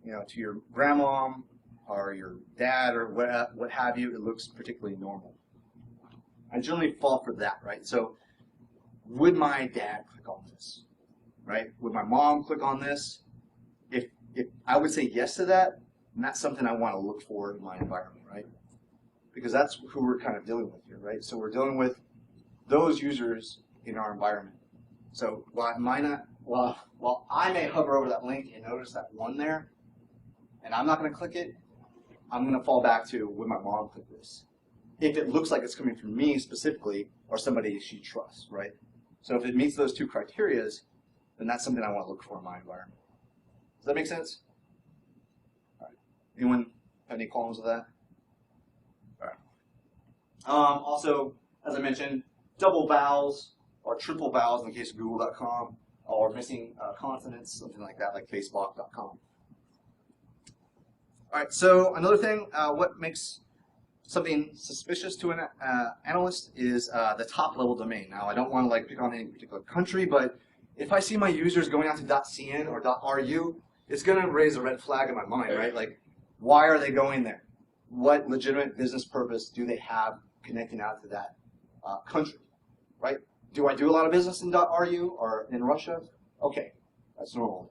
to your grandma or your dad or what have you, it looks particularly normal. I generally fall for that, right? So would my dad click on this, right? Would my mom click on this? If I would say yes to that, and that's something I want to look for in my environment, right? Because that's who we're kind of dealing with here, right? So we're dealing with those users in our environment. So while I may hover over that link and notice that 1 there, and I'm not going to click it, I'm going to fall back to, would my mom click this? If it looks like it's coming from me specifically, or somebody she trusts, right? So if it meets those 2 criteria, then that's something I want to look for in my environment. Does that make sense? All right. Anyone have any qualms with that? All right. Also, as I mentioned, double vowels or triple vowels in the case of Google.com, or missing consonants, something like that, like Facebook.com. All right. So another thing, what makes something suspicious to an analyst is the top level domain. Now, I don't want to like pick on any particular country, but if I see my users going out to .cn or .ru, it's going to raise a red flag in my mind, right? Like, why are they going there? What legitimate business purpose do they have connecting out to that country, right? Do I do a lot of business in .ru or in Russia? Okay, that's normal.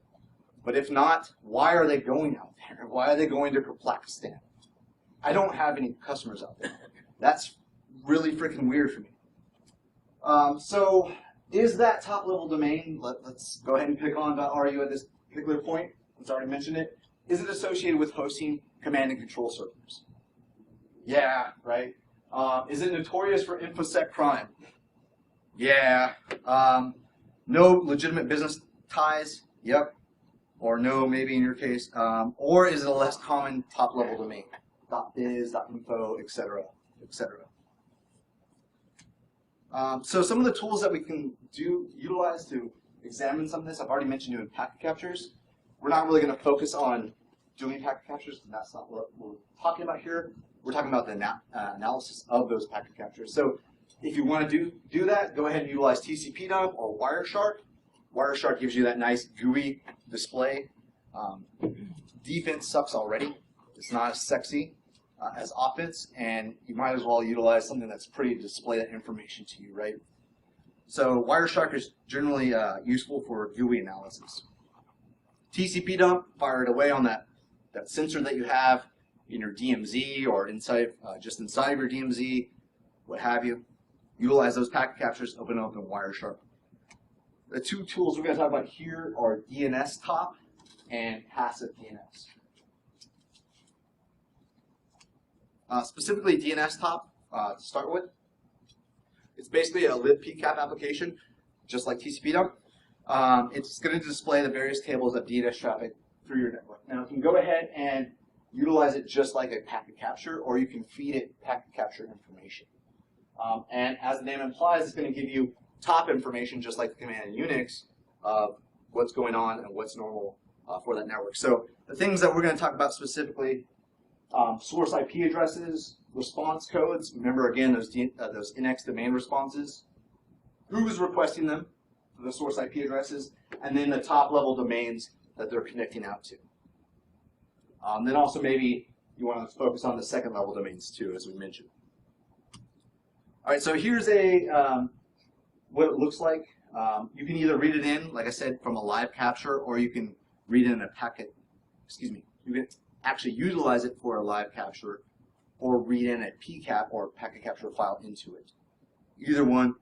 But if not, why are they going out there? Why are they going to Pakistan? I don't have any customers out there. That's really freaking weird for me. So is that top level domain, let's go ahead and pick on .ru at this particular point, let's already mention it, is it associated with hosting command and control servers? Yeah, right. Is it notorious for InfoSec crime? Yeah. No legitimate business ties? Yep. Or no, maybe in your case. Or is it a less common top level domain? .biz, .info, etc., etc. So some of the tools that we can utilize to examine some of this, I've already mentioned doing packet captures. We're not really going to focus on doing packet captures, and that's not what we're talking about here. We're talking about the analysis of those packet captures. So if you want to do that, go ahead and utilize TCP dump or Wireshark. Wireshark gives you that nice GUI display. Defense sucks already. It's not as sexy as offense, and you might as well utilize something that's pretty to display that information to you, right? So Wireshark is generally useful for GUI analysis. TCP dump, fire it away on that sensor that you have in your DMZ or just inside of your DMZ, what have you. Utilize those packet captures, open up in Wireshark. The two tools we're going to talk about here are DNS top and passive DNS. Specifically DNS top to start with. It's basically a libpcap application, just like TCP dump. It's going to display the various tables of DNS traffic through your network. Now you can go ahead and utilize it just like a packet capture, or you can feed it packet capture information. And as the name implies, it's going to give you top information, just like the command in Unix, of what's going on and what's normal for that network. So the things that we're going to talk about specifically, source IP addresses, response codes. Remember again those NX domain responses. Who's requesting them, the source IP addresses, and then the top level domains that they're connecting out to. Then also maybe you want to focus on the second level domains too, as we mentioned. All right, so here's what it looks like. You can either read it in, like I said, from a live capture, or you can read it in a packet. Excuse me. You can actually utilize it for a live capture, or read in a PCAP or packet capture file into it. Either one.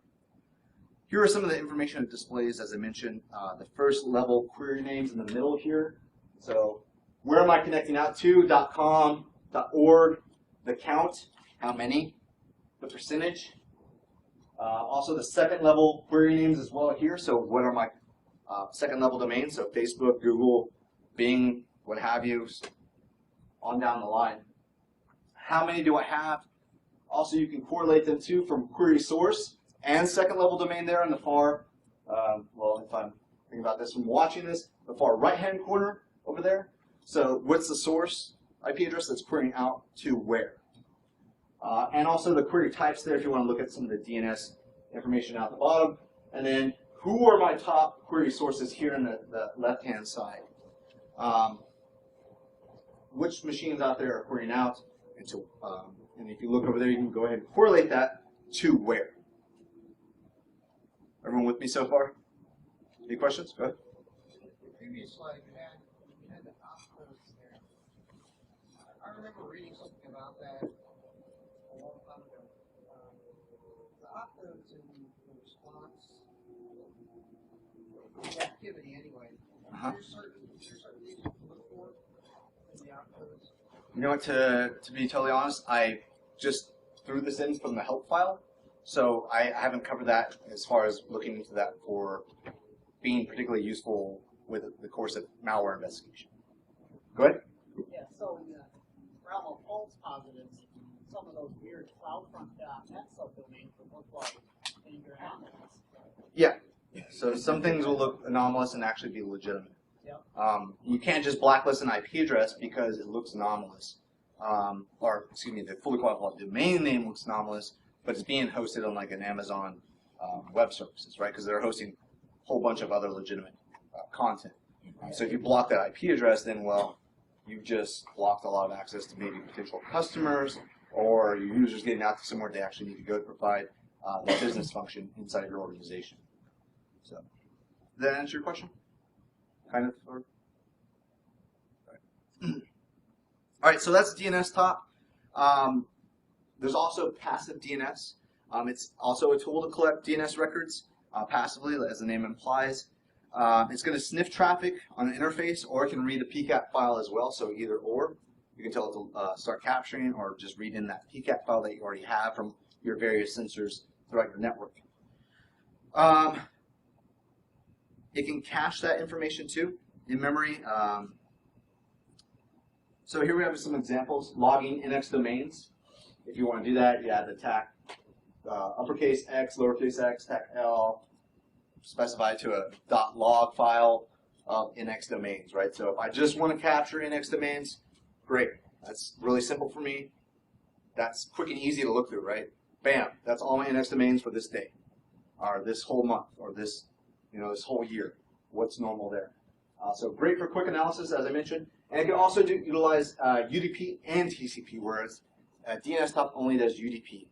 Here are some of the information it displays, as I mentioned. The first level query names in the middle here. So where am I connecting out to? .com, .org, the count, how many, the percentage. Also the second level query names as well here. So what are my second level domains? So Facebook, Google, Bing, what have you, on down the line. How many do I have? Also you can correlate them too from query source and second level domain there in the far, well, if I'm thinking about this from watching this, the far right hand corner over there. So what's the source IP address that's querying out to where? And also the query types there if you want to look at some of the DNS information out the bottom. And then who are my top query sources here in the left hand side? Which machines out there are querying out? And if you look over there, you can go ahead and correlate that to where. Everyone with me so far? Any questions? Go ahead. The previous slide you had the opcodes there. I remember reading something about that a long time ago. The opcodes in the response, the activity anyway. There's certain things you can look for in the opcodes. You know what, to be totally honest, I just threw this in from the help file. So I haven't covered that as far as looking into that for being particularly useful with the course of malware investigation. Go ahead. Yeah, so in the realm of false positives, some of those weird CloudFront.net subdomains would look like danger anomalies. Yeah. So some things will look anomalous and actually be legitimate. Yep. You can't just blacklist an IP address because it looks anomalous. or excuse me, the fully qualified domain name looks anomalous, but it's being hosted on like an Amazon web services, right? Because they're hosting a whole bunch of other legitimate content. So if you block that IP address, then well, you've just blocked a lot of access to maybe potential customers or your users getting out to somewhere they actually need to go to provide the business function inside your organization. So, did that answer your question? Kind of, or? All right, so that's DNS top. There's also passive DNS. It's also a tool to collect DNS records passively, as the name implies. It's going to sniff traffic on an interface, or it can read a PCAP file as well, so either or. You can tell it to start capturing or just read in that PCAP file that you already have from your various sensors throughout your network. It can cache that information too in memory. So here we have some examples. Logging NX domains. If you want to do that, you add the tag uppercase X, lowercase x, tag L, specify to a .log file of NX domains, right? So if I just want to capture NX domains, great. That's really simple for me. That's quick and easy to look through, right? Bam, that's all my NX domains for this day, or this whole month, or this, this whole year. What's normal there? So great for quick analysis, as I mentioned. And it can also utilize UDP and TCP, whereas DNS top only does UDP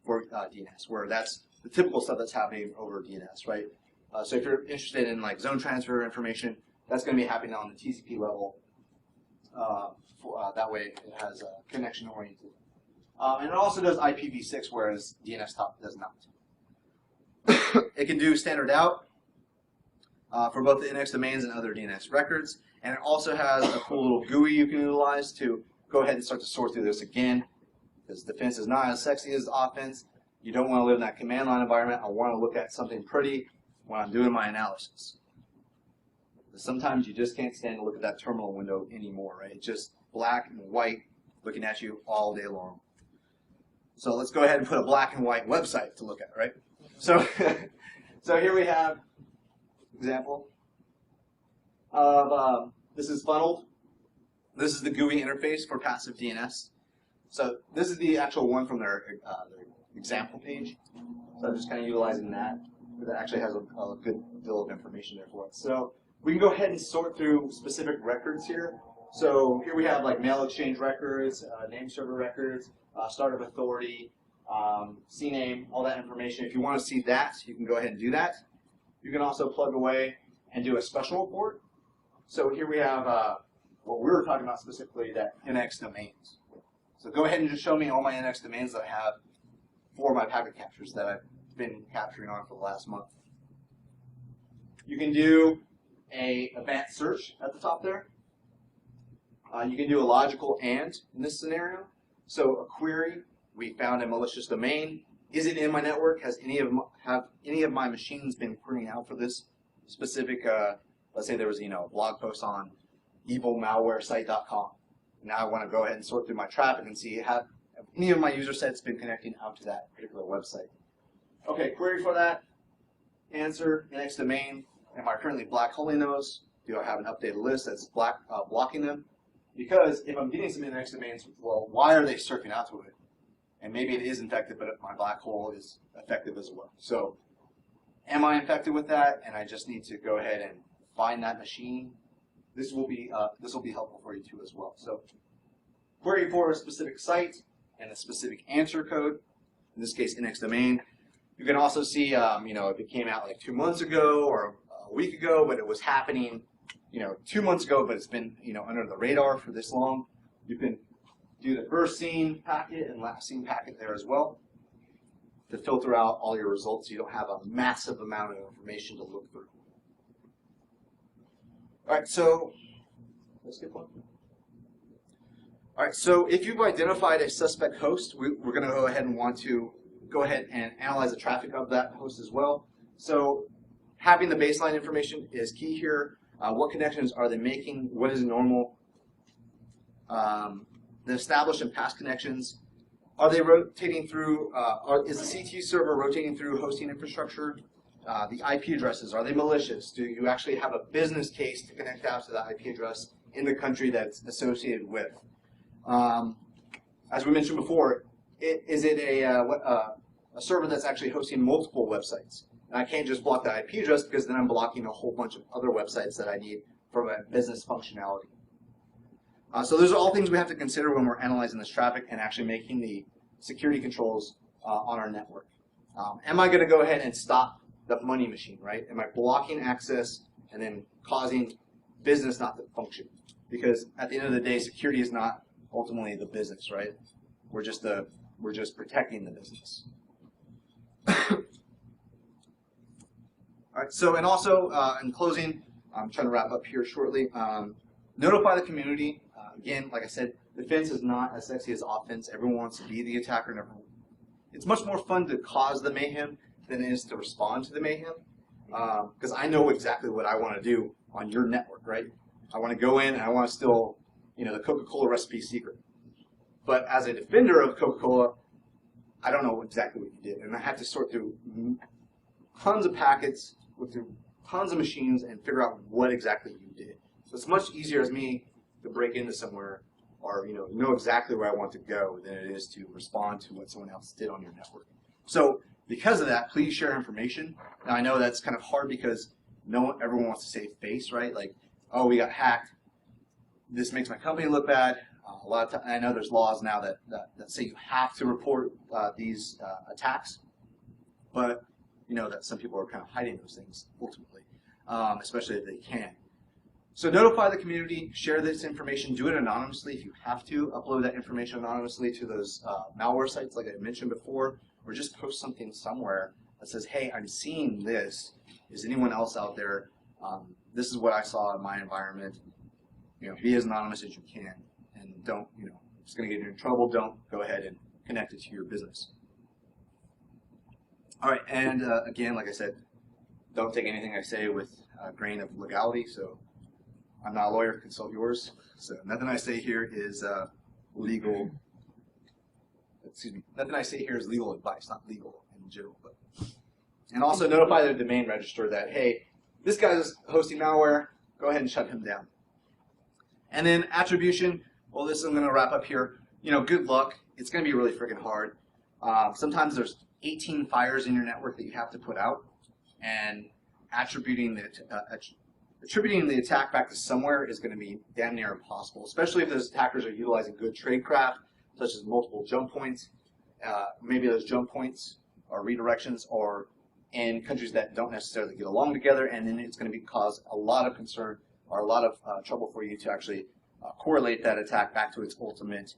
for DNS, where that's the typical stuff that's happening over DNS, right? So if you're interested in like zone transfer information, that's going to be happening on the TCP level. That way it has connection oriented. And it also does IPv6, whereas DNS top does not. It can do standard out for both the NX domains and other DNS records. And it also has a cool little GUI you can utilize to go ahead and start to sort through this again. Because defense is not as sexy as offense. You don't want to live in that command line environment. I want to look at something pretty when I'm doing my analysis. But sometimes you just can't stand to look at that terminal window anymore, right? It's just black and white looking at you all day long. So let's go ahead and put a black and white website to look at, right? So, so here we have example of this is funneled. This is the GUI interface for passive DNS. So this is the actual one from their example page. So I'm just kind of utilizing that. But that actually has a good deal of information there for it. So we can go ahead and sort through specific records here. So here we have like mail exchange records, name server records, start of authority, CNAME, all that information. If you want to see that, you can go ahead and do that. You can also plug away and do a special report. So here we have what we were talking about specifically, that NX domains. So go ahead and just show me all my NX domains that I have for my packet captures that I've been capturing on for the last month. You can do a advanced search at the top there. You can do a logical AND in this scenario. So a query, we found a malicious domain. Is it in my network? Have any of my machines been querying out for this specific, let's say there was a blog post on evilmalwaresite.com. Now I want to go ahead and sort through my traffic and see have any of my user sets been connecting out to that particular website. Okay, query for that. Answer, NX domain. Am I currently black holing those? Do I have an updated list that's blocking them? Because if I'm getting some NX domains, well, why are they surfing out to it? And maybe it is infected, but my black hole is effective as well. So am I infected with that? And I just need to go ahead and find that machine. This will be helpful for you too as well. So query for a specific site and a specific answer code. In this case, NX domain. You can also see, if it came out like 2 months ago or a week ago, but it was happening, 2 months ago, but it's been, under the radar for this long. You can do the first seen packet and last seen packet there as well to filter out all your results so you don't have a massive amount of information to look through. All right, so let's skip one. All right, so if you've identified a suspect host, we're going to go ahead and want to go ahead and analyze the traffic of that host as well. So having the baseline information is key here. What connections are they making? What is normal? The established and past connections. Are they rotating through, is the CT server rotating through hosting infrastructure? The IP addresses, are they malicious? Do you actually have a business case to connect out to the IP address in the country that's associated with? as we mentioned before, is it a server that's actually hosting multiple websites? And I can't just block the IP address because then I'm blocking a whole bunch of other websites that I need from a business functionality. So those are all things we have to consider when we're analyzing this traffic and actually making the security controls on our network. Am I going to go ahead and stop the money machine, right? Am I blocking access and then causing business not to function? Because at the end of the day, security is not ultimately the business, right? We're just protecting the business. All right. So, and also in closing, I'm trying to wrap up here shortly. Notify the community. Again, like I said, defense is not as sexy as offense. Everyone wants to be the attacker. And it's much more fun to cause the mayhem than it is to respond to the mayhem. Because I know exactly what I want to do on your network, right? I want to go in and I want to steal, the Coca-Cola recipe secret. But as a defender of Coca-Cola, I don't know exactly what you did. And I have to sort through tons of packets, look through tons of machines, and figure out what exactly you did. So it's much easier as me to break into somewhere or know exactly where I want to go than it is to respond to what someone else did on your network. So because of that, please share information. Now I know that's kind of hard because everyone wants to save face, right? Like, oh, we got hacked. This makes my company look bad. A lot of times, I know there's laws now that say you have to report these attacks, but that some people are kind of hiding those things ultimately, especially if they can. So notify the community, share this information, do it anonymously if you have to, upload that information anonymously to those malware sites like I mentioned before, or just post something somewhere that says, hey, I'm seeing this. Is anyone else out there? This is what I saw in my environment. Be as anonymous as you can, and don't, if it's going to get you in trouble, don't go ahead and connect it to your business. All right, and again, like I said, don't take anything I say with a grain of legality. So I'm not a lawyer, consult yours. So nothing I say here is legal. Excuse me. Nothing I say here is legal advice, not legal in general. And also notify the domain registrar that, hey, this guy's hosting malware. Go ahead and shut him down. And then attribution. Well, this I'm going to wrap up here. Good luck. It's going to be really freaking hard. Sometimes there's 18 fires in your network that you have to put out, and attributing the attack back to somewhere is going to be damn near impossible, especially if those attackers are utilizing good tradecraft, such as multiple jump points. Maybe those jump points or redirections are in countries that don't necessarily get along together, and then it's going to cause a lot of concern or a lot of trouble for you to actually correlate that attack back to its ultimate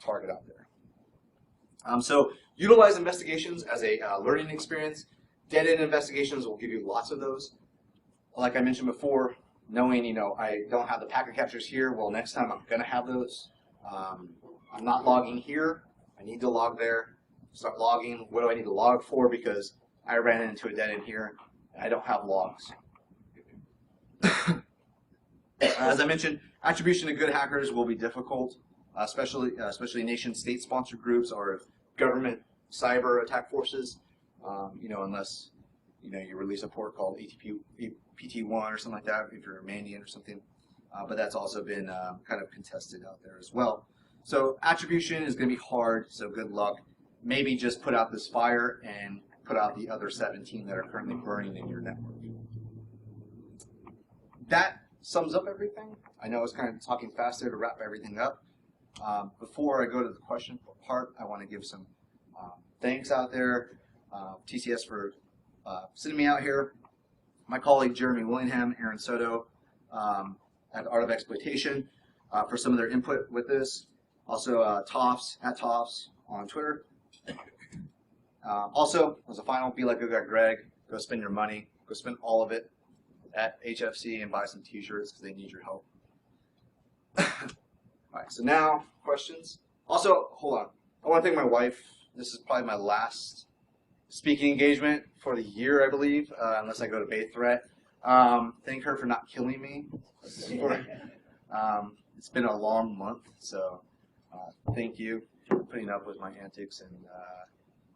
target out there. So utilize investigations as a learning experience. Dead-end investigations will give you lots of those. Like I mentioned before, knowing, I don't have the packet captures here, well, next time I'm going to have those. I'm not logging here. I need to log there. Start logging. What do I need to log for? Because I ran into a dead end here, and I don't have logs. As I mentioned, attribution to good hackers will be difficult, especially nation-state sponsored groups or government cyber attack forces. Unless you release a port called PT1 or something like that, if you're a Mandian or something. But that's also been kind of contested out there as well. So attribution is going to be hard. So good luck. Maybe just put out this fire and put out the other 17 that are currently burning in your network. That sums up everything. I know I was kind of talking fast there to wrap everything up. Before I go to the question part, I want to give some thanks out there. TCS for sending me out here. My colleague Jeremy Willingham, Aaron Soto at Art of Exploitation for some of their input with this. Also Toffs, at Toffs on Twitter. Also, as a final, be like a guy Greg. Go spend your money. Go spend all of it at HFC and buy some t-shirts because they need your help. All right, so now questions. Also, hold on. I want to thank my wife. This is probably my last speaking engagement for the year, I believe, unless I go to Bay Threat. Thank her for not killing me. It's been a long month, so thank you for putting up with my antics and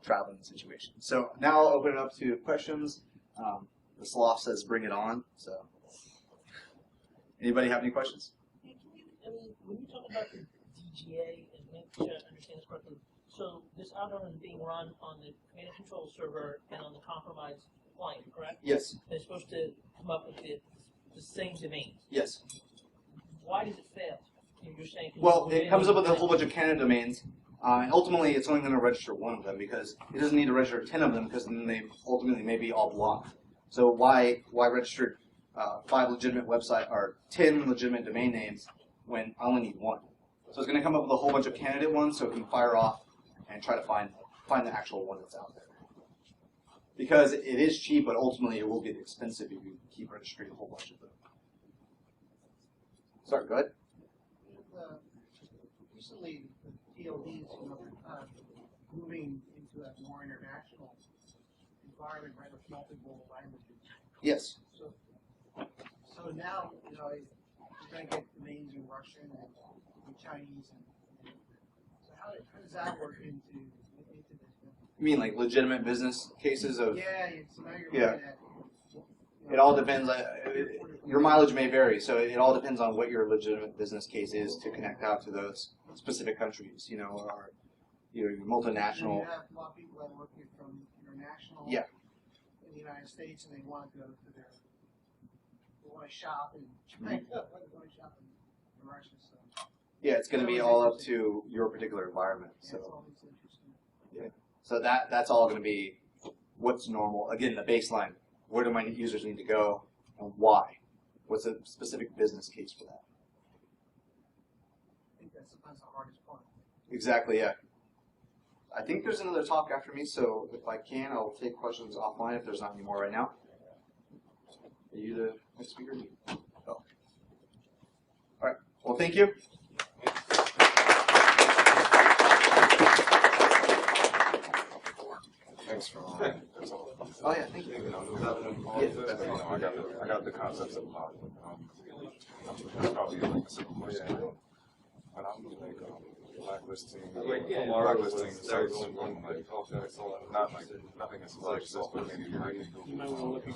traveling situation. So now I'll open it up to questions. The sloth says bring it on. So anybody have any questions? Hey, when you talk about the DGA and make sure I understand this correctly. So this algorithm is being run on the command and control server and on the compromised client, correct? Yes. They're supposed to come up with the same domain. Yes. Why does it fail? You're saying Well, it comes up with a whole bunch of candidate domains, and ultimately it's only going to register one of them because it doesn't need to register 10 of them because then they ultimately may be all blocked. So why register 5 legitimate website or 10 legitimate domain names when I only need one? So it's going to come up with a whole bunch of candidate ones so it can fire off and try to find the actual one that's out there. Because it is cheap, but ultimately it will get expensive if you keep registering a whole bunch of them. Sorry, go ahead. Recently, the DODs, moving into a more international environment, right, with multiple languages. Yes. So now, you're going to get domains in Russian and Chinese, and so how does that work into this? You mean like legitimate business cases of? Yeah. So now you're looking at. It all depends. Your mileage may vary, so it all depends on what your legitimate business case is to connect out to those specific countries. Or your multinational. You have a lot of people that work here from international. Yeah. In the United States, and they want to go to they want to shop in China, they want to shop in Russia. So. Yeah, it's going to be all up to your particular environment. Yeah, So. it's always interesting. Yeah. So that's all going to be what's normal. Again, the baseline. Where do my users need to go, and why? What's a specific business case for that? I think that's sometimes the hardest part. Exactly, yeah. I think there's another talk after me, so if I can, I'll take questions offline if there's not any more right now. Are you the next speaker? Oh. All right. Well, thank you. Thanks for Oh yeah, thank you. I got the concepts of probably like a simple question. But I'm like blacklisting sites on like not like nothing as malicious, but maybe hiding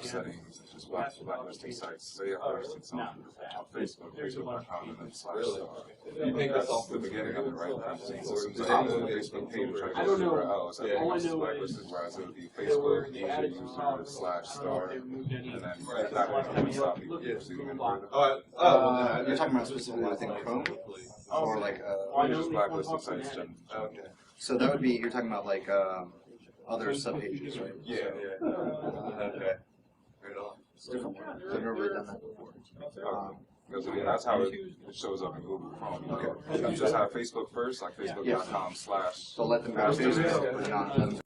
settings, just blacklisting sites. Say I'm posting something on Facebook, Facebook.com, and then /star. You think that's off the beginning of it, right? So I'm on the Facebook page and try to go somewhere else. I think this is blacklisted, whereas it would be Facebook user /star, and then that would stop people from seeing it. You're talking about specifically, I think, Chrome? Or like, just blacklisting sites. Okay. So that would be, you're talking about like other subpages, right? Yeah. Okay. It's different. I've never really done that before. Because that's how it shows up in Google Chrome. Okay. You just have Facebook first, like Facebook.com/. So let them go to Facebook, but not let them